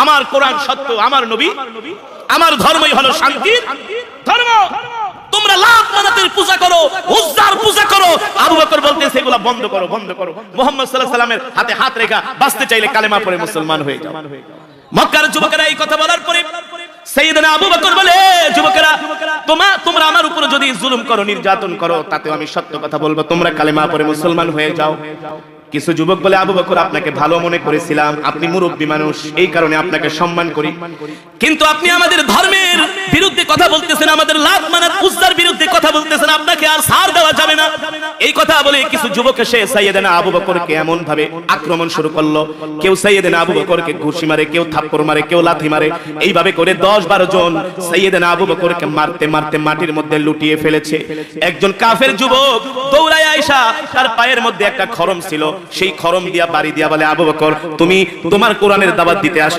আমার কোরআন সত্য, আমার নবী, আমার ধর্মই হলো শান্তির ধর্ম। তোমরা লাত মানাতের পূজা করো, উজ্জার পূজা করো। আবু বকর বলতেছে এগুলা বন্ধ করো, বন্ধ করো। মুহাম্মদ সাল্লাল্লাহু আলাইহি সাল্লামের হাতে হাত রেখা বাঁচতে চাইলে কালেমা পড়ে মুসলমান হয়ে যাও। মক্কার যুবকেরা এই কথা বলার পরে সাইয়েদনা আবু বকর বলে, যুবকেরা তোমরা আমার উপর যদি জুলুম করো, নির্যাতন করো, তাতেও আমি সত্য কথা বলবো, তোমরা কালেমা পড়ে মুসলমান হয়ে যাও। কিছু যুবক বলে, আবু বকর আপনাকে ভালো মনে করেছিলাম, আপনি মুরব্বী মানুষ, এই কারণে আপনাকে সম্মান করি, কিন্তু আপনি আমাদের ধর্মের বিরুদ্ধে কথা বলতেছেন, আমাদের লাত মানাত উজ্জার বিরুদ্ধে কথা বলতেছেন, আপনাকে আর ছাড় দেওয়া যাবে না। এই কথা বলে কিছু যুবক এসে সাইয়েদনা আবু বকরকে এমন ভাবে আক্রমণ শুরু করলো, কেউ সাইয়েদনা আবু বকরকে ঘুষি মারে, কেউ থাপ্পড় মারে, কেউ লাথি মারে। এইভাবে করে 10-12 জন সাইয়েদনা আবু বকরকে মারতে মারতে মাটির মধ্যে লুটিয়ে ফেলেছে। একজন কাফের যুবক দৌড়ায় আয়েশা, তার পায়ের মধ্যে একটা খরম ছিল, সেই খরম দিয়া বাড়ি দিয়া বলে, আবু বকর তুমি তোমার কোরআনের দাওয়াত দিতে আস